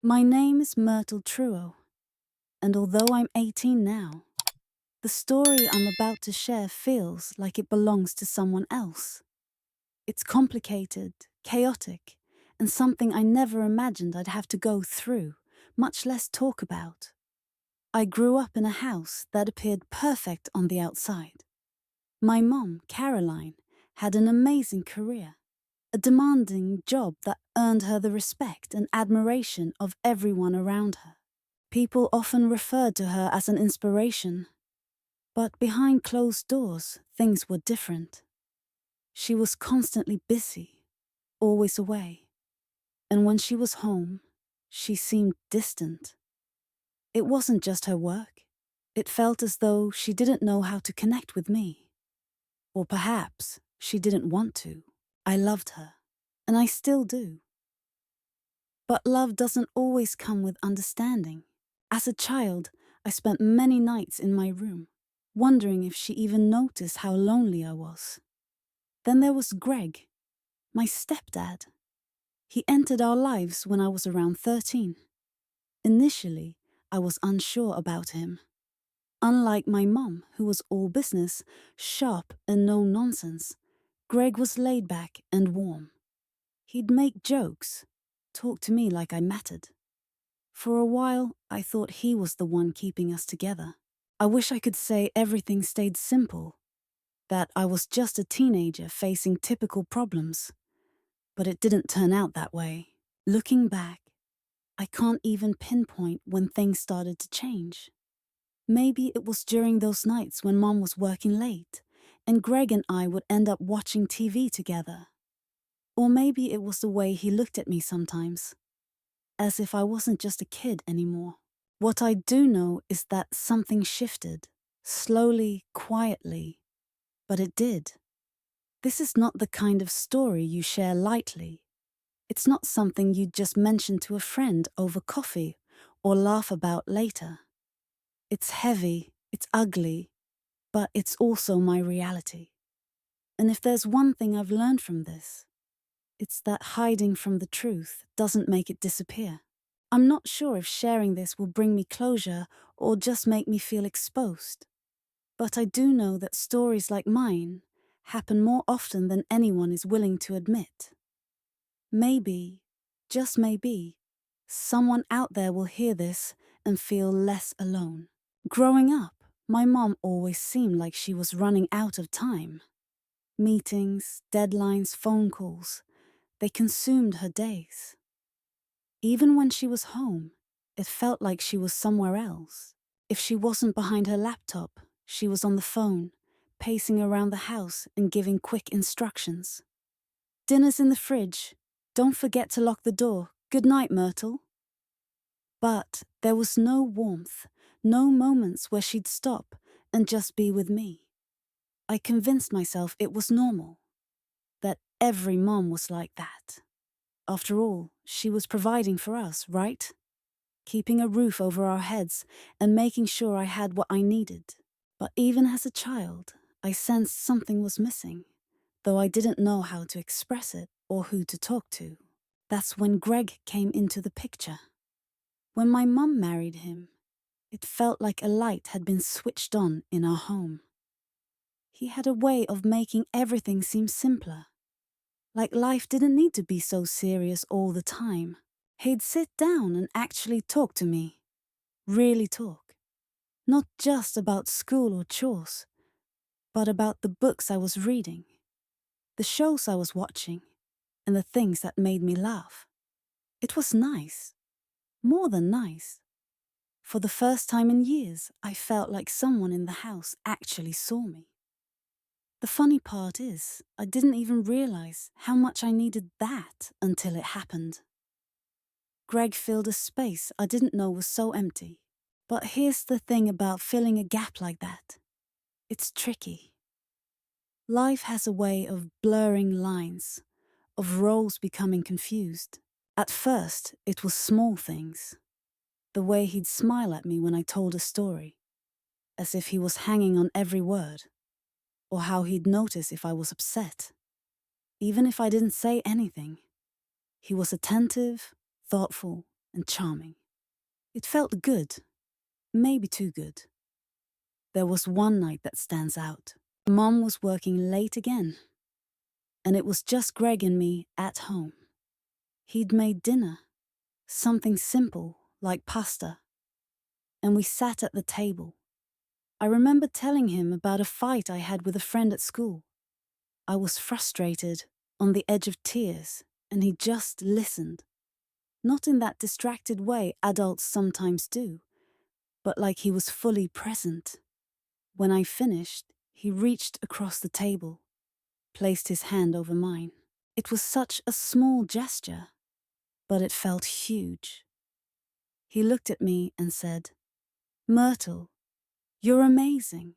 My name is Myrtle Truo, and although I'm 18 now, the story I'm about to share feels like it belongs to someone else. It's complicated, chaotic, and something I never imagined I'd have to go through, much less talk about. I grew up in a house that appeared perfect on the outside. My mom, Caroline, had an amazing career, a demanding job that earned her the respect and admiration of everyone around her. People often referred to her as an inspiration, but behind closed doors, things were different. She was constantly busy, always away, and when she was home, she seemed distant. It wasn't just her work. It felt as though she didn't know how to connect with me. Or perhaps she didn't want to. I loved her, and I still do. But love doesn't always come with understanding. As a child, I spent many nights in my room, wondering if she even noticed how lonely I was. Then there was Greg, my stepdad. He entered our lives when I was around 13. Initially, I was unsure about him. Unlike my mom, who was all business, sharp and no nonsense, Greg was laid back and warm. He'd make jokes, talk to me like I mattered. For a while, I thought he was the one keeping us together. I wish I could say everything stayed simple, that I was just a teenager facing typical problems. But it didn't turn out that way. Looking back, I can't even pinpoint when things started to change. Maybe it was during those nights when Mom was working late, and Greg and I would end up watching TV together. Or maybe it was the way he looked at me sometimes, as if I wasn't just a kid anymore. What I do know is that something shifted, slowly, quietly, but it did. This is not the kind of story you share lightly. It's not something you'd just mention to a friend over coffee or laugh about later. It's heavy, it's ugly, but it's also my reality. And if there's one thing I've learned from this, it's that hiding from the truth doesn't make it disappear. I'm not sure if sharing this will bring me closure or just make me feel exposed. But I do know that stories like mine happen more often than anyone is willing to admit. Maybe, just maybe, someone out there will hear this and feel less alone. Growing up, my mom always seemed like she was running out of time. Meetings, deadlines, phone calls, they consumed her days. Even when she was home, it felt like she was somewhere else. If she wasn't behind her laptop, she was on the phone, pacing around the house and giving quick instructions. Dinner's in the fridge. Don't forget to lock the door. Good night, Myrtle. But there was no warmth, no moments where she'd stop and just be with me. I convinced myself it was normal, that every mom was like that. After all, she was providing for us, right? Keeping a roof over our heads and making sure I had what I needed. But even as a child, I sensed something was missing, though I didn't know how to express it or who to talk to. That's when Greg came into the picture. When my mum married him, it felt like a light had been switched on in our home. He had a way of making everything seem simpler. Like life didn't need to be so serious all the time. He'd sit down and actually talk to me. Really talk. Not just about school or chores, but about the books I was reading, the shows I was watching, and the things that made me laugh. It was nice. More than nice. For the first time in years, I felt like someone in the house actually saw me. The funny part is, I didn't even realize how much I needed that until it happened. Greg filled a space I didn't know was so empty. But here's the thing about filling a gap like that. It's tricky. Life has a way of blurring lines, of roles becoming confused. At first, it was small things. The way he'd smile at me when I told a story, as if he was hanging on every word, or how he'd notice if I was upset. Even if I didn't say anything, he was attentive, thoughtful, and charming. It felt good, maybe too good. There was one night that stands out. Mom was working late again, and it was just Greg and me at home. He'd made dinner, something simple like pasta, and we sat at the table. I remember telling him about a fight I had with a friend at school. I was frustrated, on the edge of tears, and he just listened. Not in that distracted way adults sometimes do, but like he was fully present. When I finished, he reached across the table, placed his hand over mine. It was such a small gesture, but it felt huge. He looked at me and said, "Myrtle, you're amazing.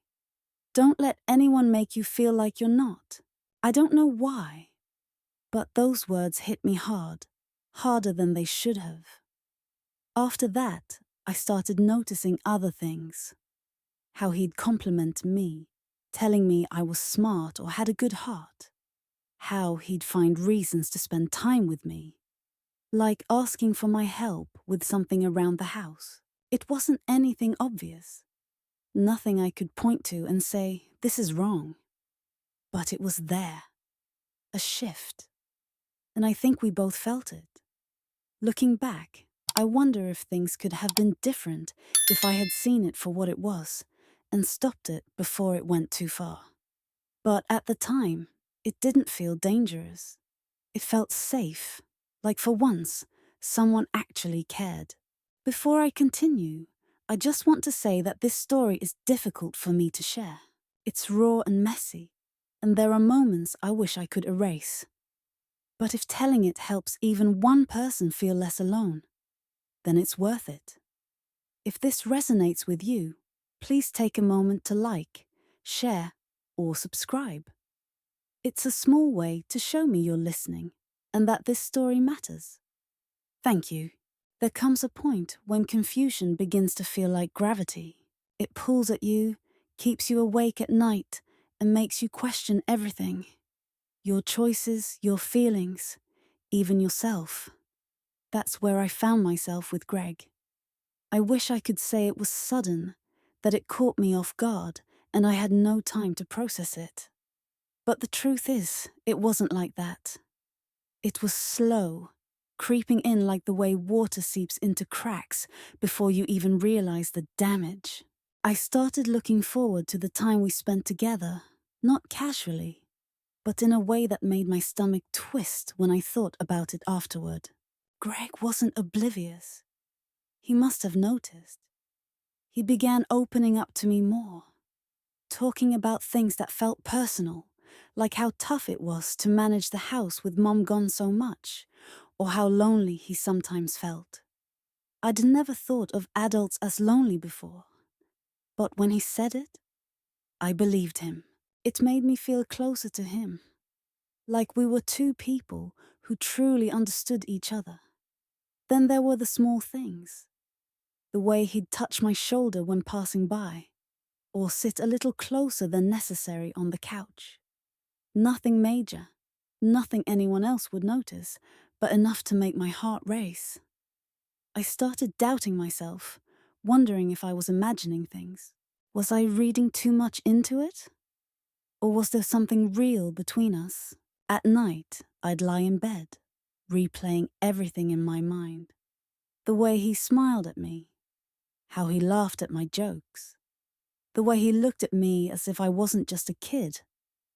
Don't let anyone make you feel like you're not." I don't know why, but those words hit me hard, harder than they should have. After that, I started noticing other things. How he'd compliment me, telling me I was smart or had a good heart. How he'd find reasons to spend time with me, like asking for my help with something around the house. It wasn't anything obvious. Nothing I could point to and say, "This is wrong." But it was there. A shift. And I think we both felt it. Looking back, I wonder if things could have been different if I had seen it for what it was and stopped it before it went too far. But at the time, it didn't feel dangerous. It felt safe, like for once, someone actually cared. Before I continue, I just want to say that this story is difficult for me to share. It's raw and messy, and there are moments I wish I could erase. But if telling it helps even one person feel less alone, then it's worth it. If this resonates with you, please take a moment to like, share, or subscribe. It's a small way to show me you're listening and that this story matters. Thank you. There comes a point when confusion begins to feel like gravity. It pulls at you, keeps you awake at night, and makes you question everything. Your choices, your feelings, even yourself. That's where I found myself with Greg. I wish I could say it was sudden, that it caught me off guard, and I had no time to process it. But the truth is, it wasn't like that. It was slow, creeping in like the way water seeps into cracks before you even realize the damage. I started looking forward to the time we spent together, not casually, but in a way that made my stomach twist when I thought about it afterward. Greg wasn't oblivious. He must have noticed. He began opening up to me more, talking about things that felt personal, like how tough it was to manage the house with Mom gone so much, or how lonely he sometimes felt. I'd never thought of adults as lonely before, but when he said it, I believed him. It made me feel closer to him, like we were two people who truly understood each other. Then there were the small things. The way he'd touch my shoulder when passing by, or sit a little closer than necessary on the couch. Nothing major, nothing anyone else would notice, but enough to make my heart race. I started doubting myself, wondering if I was imagining things. Was I reading too much into it? Or was there something real between us? At night, I'd lie in bed, replaying everything in my mind. The way he smiled at me, how he laughed at my jokes, the way he looked at me as if I wasn't just a kid,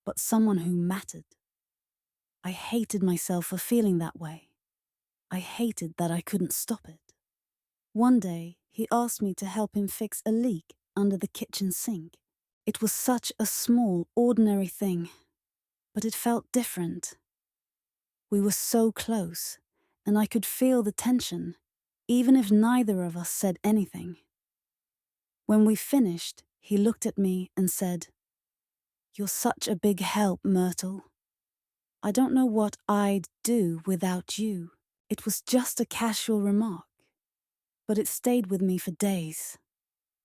but someone who mattered. I hated myself for feeling that way. I hated that I couldn't stop it. One day, he asked me to help him fix a leak under the kitchen sink. It was such a small, ordinary thing, but it felt different. We were so close, and I could feel the tension, even if neither of us said anything. When we finished, he looked at me and said, "You're such a big help, Myrtle. I don't know what I'd do without you." It was just a casual remark, but it stayed with me for days.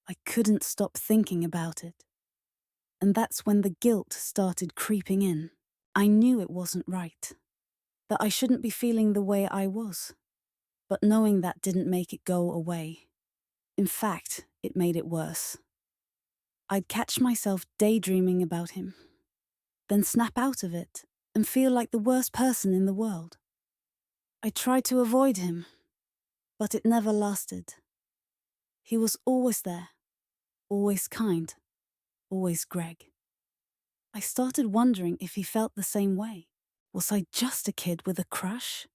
I couldn't stop thinking about it. And that's when the guilt started creeping in. I knew it wasn't right, that I shouldn't be feeling the way I was. But knowing that didn't make it go away. In fact, it made it worse. I'd catch myself daydreaming about him, then snap out of it and feel like the worst person in the world. I tried to avoid him, but it never lasted. He was always there, always kind, always Greg. I started wondering if he felt the same way. Was I just a kid with a crush?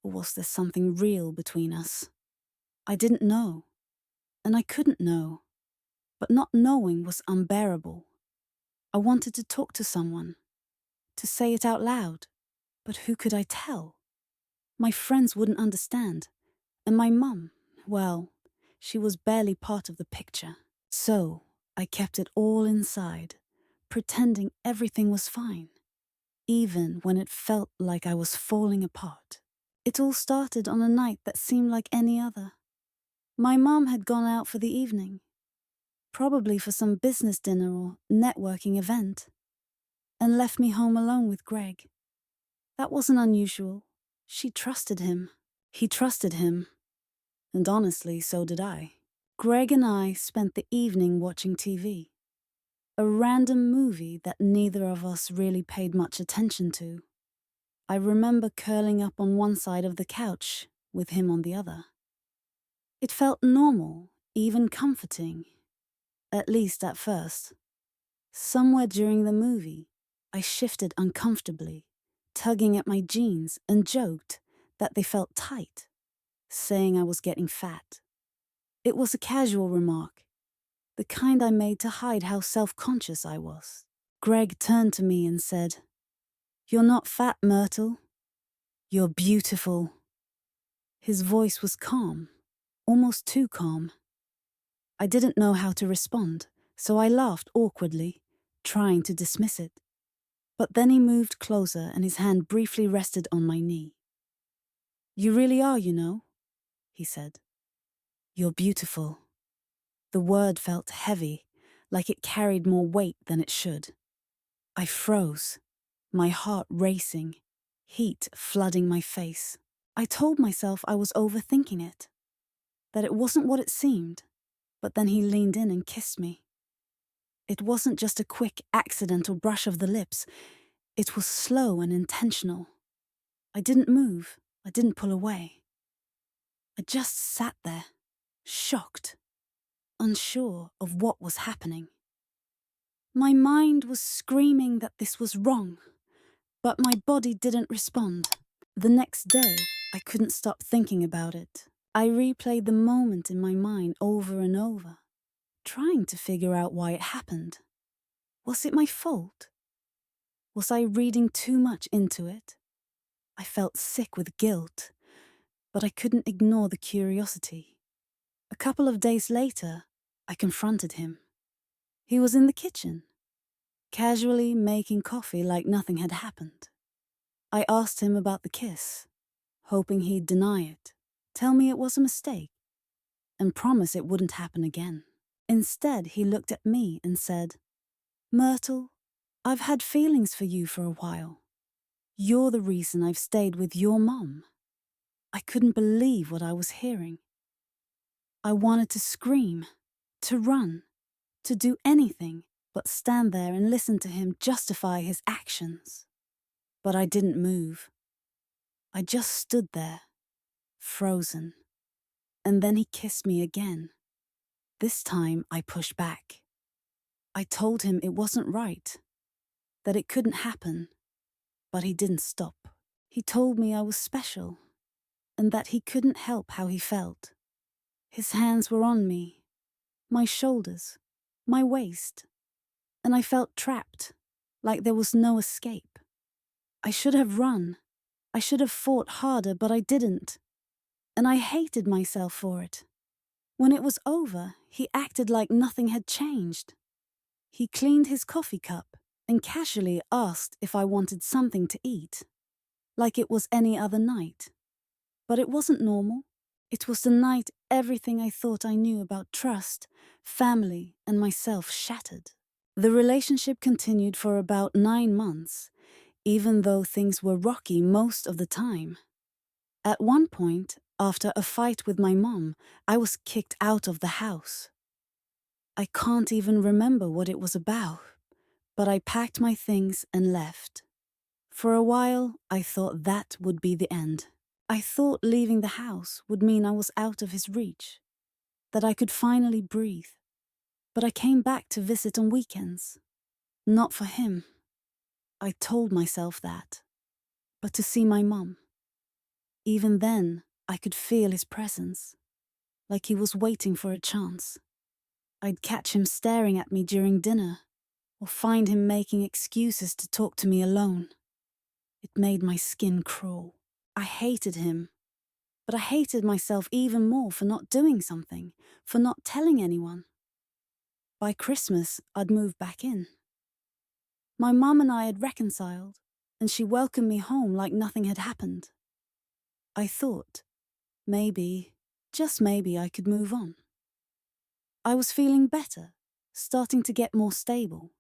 Or was there something real between us? I didn't know, and I couldn't know. But not knowing was unbearable. I wanted to talk to someone, to say it out loud. But who could I tell? My friends wouldn't understand. And my mum, well, she was barely part of the picture. So I kept it all inside, pretending everything was fine, even when it felt like I was falling apart. It all started on a night that seemed like any other. My mum had gone out for the evening, probably for some business dinner or networking event, and left me home alone with Greg. That wasn't unusual. She trusted him. He trusted him. And honestly, so did I. Greg and I spent the evening watching TV. A random movie that neither of us really paid much attention to. I remember curling up on one side of the couch, with him on the other. It felt normal, even comforting. At least at first. Somewhere during the movie, I shifted uncomfortably, tugging at my jeans, and joked that they felt tight, saying I was getting fat. It was a casual remark, the kind I made to hide how self-conscious I was. Greg turned to me and said, "You're not fat, Myrtle. You're beautiful." His voice was calm, almost too calm. I didn't know how to respond, so I laughed awkwardly, trying to dismiss it. But then he moved closer and his hand briefly rested on my knee. "You really are, you know," he said. "You're beautiful." The word felt heavy, like it carried more weight than it should. I froze, my heart racing, heat flooding my face. I told myself I was overthinking it, that it wasn't what it seemed, but then he leaned in and kissed me. It wasn't just a quick, accidental brush of the lips. It was slow and intentional. I didn't move. I didn't pull away. I just sat there, shocked, unsure of what was happening. My mind was screaming that this was wrong, but my body didn't respond. The next day, I couldn't stop thinking about it. I replayed the moment in my mind over and over, trying to figure out why it happened. Was it my fault? Was I reading too much into it? I felt sick with guilt, but I couldn't ignore the curiosity. A couple of days later, I confronted him. He was in the kitchen, casually making coffee like nothing had happened. I asked him about the kiss, hoping he'd deny it, tell me it was a mistake, and promise it wouldn't happen again. Instead, he looked at me and said, "Myrtle, I've had feelings for you for a while. You're the reason I've stayed with your mom." I couldn't believe what I was hearing. I wanted to scream, to run, to do anything but stand there and listen to him justify his actions. But I didn't move. I just stood there, frozen. And then he kissed me again. This time I pushed back. I told him it wasn't right, that it couldn't happen, but he didn't stop. He told me I was special, and that he couldn't help how he felt. His hands were on me, my shoulders, my waist, and I felt trapped, like there was no escape. I should have run. I should have fought harder, but I didn't. And I hated myself for it. When it was over, he acted like nothing had changed. He cleaned his coffee cup and casually asked if I wanted something to eat, like it was any other night. But it wasn't normal. It was the night everything I thought I knew about trust, family, and myself shattered. The relationship continued for about 9 months, even though things were rocky most of the time. At one point, after a fight with my mom, I was kicked out of the house. I can't even remember what it was about, but I packed my things and left. For a while, I thought that would be the end. I thought leaving the house would mean I was out of his reach, that I could finally breathe. But I came back to visit on weekends. Not for him. I told myself that. But to see my mum. Even then, I could feel his presence, like he was waiting for a chance. I'd catch him staring at me during dinner, or find him making excuses to talk to me alone. It made my skin crawl. I hated him, but I hated myself even more for not doing something, for not telling anyone. By Christmas, I'd moved back in. My mum and I had reconciled, and she welcomed me home like nothing had happened. I thought, maybe, just maybe I could move on. I was feeling better, starting to get more stable.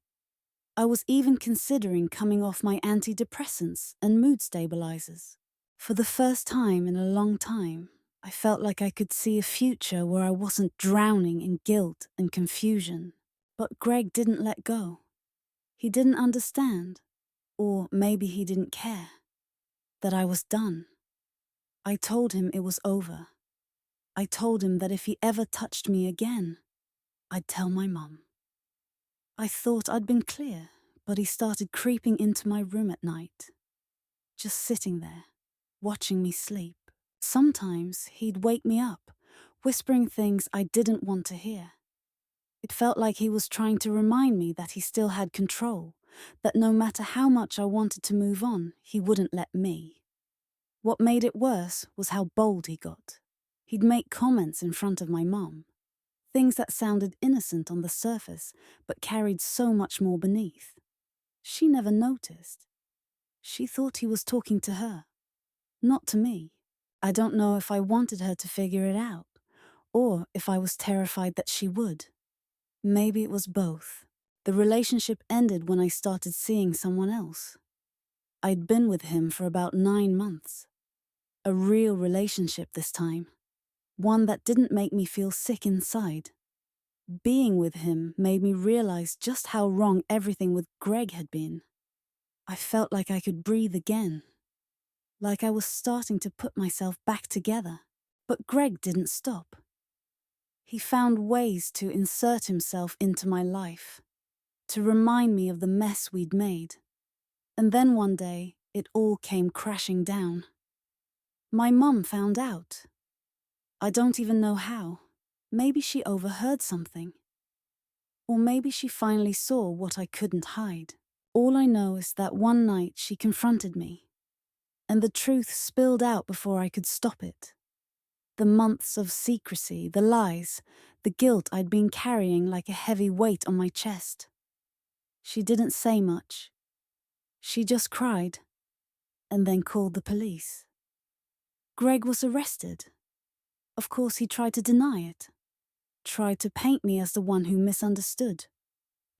I was even considering coming off my antidepressants and mood stabilizers. For the first time in a long time, I felt like I could see a future where I wasn't drowning in guilt and confusion. But Greg didn't let go. He didn't understand, or maybe he didn't care, that I was done. I told him it was over. I told him that if he ever touched me again, I'd tell my mum. I thought I'd been clear, but he started creeping into my room at night, just sitting there, watching me sleep. Sometimes he'd wake me up, whispering things I didn't want to hear. It felt like he was trying to remind me that he still had control, that no matter how much I wanted to move on, he wouldn't let me. What made it worse was how bold he got. He'd make comments in front of my mom, things that sounded innocent on the surface, but carried so much more beneath. She never noticed. She thought he was talking to her, not to me. I don't know if I wanted her to figure it out, or if I was terrified that she would. Maybe it was both. The relationship ended when I started seeing someone else. I'd been with him for about 9 months. A real relationship this time. One that didn't make me feel sick inside. Being with him made me realize just how wrong everything with Greg had been. I felt like I could breathe again. Like I was starting to put myself back together. But Greg didn't stop. He found ways to insert himself into my life, to remind me of the mess we'd made. And then one day, it all came crashing down. My mum found out. I don't even know how. Maybe she overheard something. Or maybe she finally saw what I couldn't hide. All I know is that one night she confronted me, and the truth spilled out before I could stop it. The months of secrecy, the lies, the guilt I'd been carrying like a heavy weight on my chest. She didn't say much. She just cried, and then called the police. Greg was arrested. Of course, he tried to deny it. Tried to paint me as the one who misunderstood,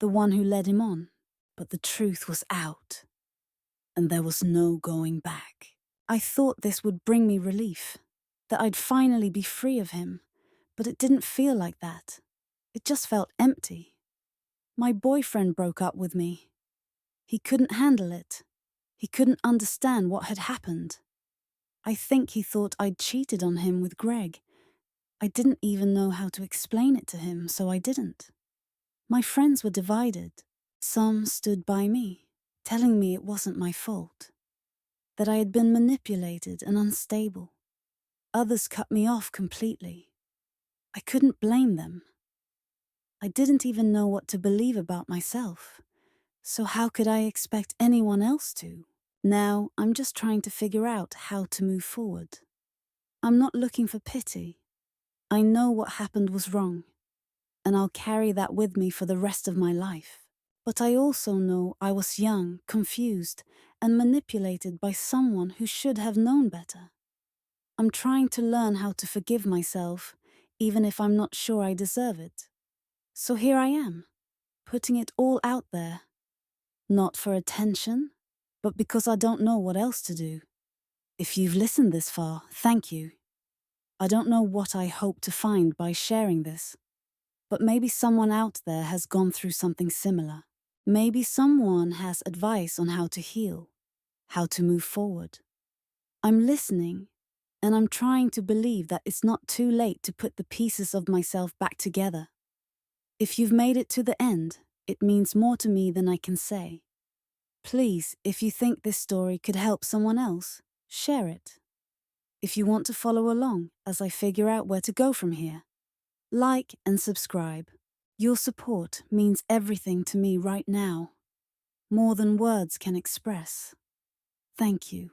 the one who led him on. But the truth was out, and there was no going back. I thought this would bring me relief, that I'd finally be free of him, but it didn't feel like that. It just felt empty. My boyfriend broke up with me. He couldn't handle it. He couldn't understand what had happened. I think he thought I'd cheated on him with Greg. I didn't even know how to explain it to him, so I didn't. My friends were divided. Some stood by me, telling me it wasn't my fault, that I had been manipulated and unstable. Others cut me off completely. I couldn't blame them. I didn't even know what to believe about myself, so how could I expect anyone else to? Now, I'm just trying to figure out how to move forward. I'm not looking for pity. I know what happened was wrong, and I'll carry that with me for the rest of my life. But I also know I was young, confused, and manipulated by someone who should have known better. I'm trying to learn how to forgive myself, even if I'm not sure I deserve it. So here I am, putting it all out there. Not for attention, but because I don't know what else to do. If you've listened this far, thank you. I don't know what I hope to find by sharing this, but maybe someone out there has gone through something similar. Maybe someone has advice on how to heal, how to move forward. I'm listening, and I'm trying to believe that it's not too late to put the pieces of myself back together. If you've made it to the end, it means more to me than I can say. Please, if you think this story could help someone else, share it. If you want to follow along as I figure out where to go from here, like and subscribe. Your support means everything to me right now, more than words can express. Thank you.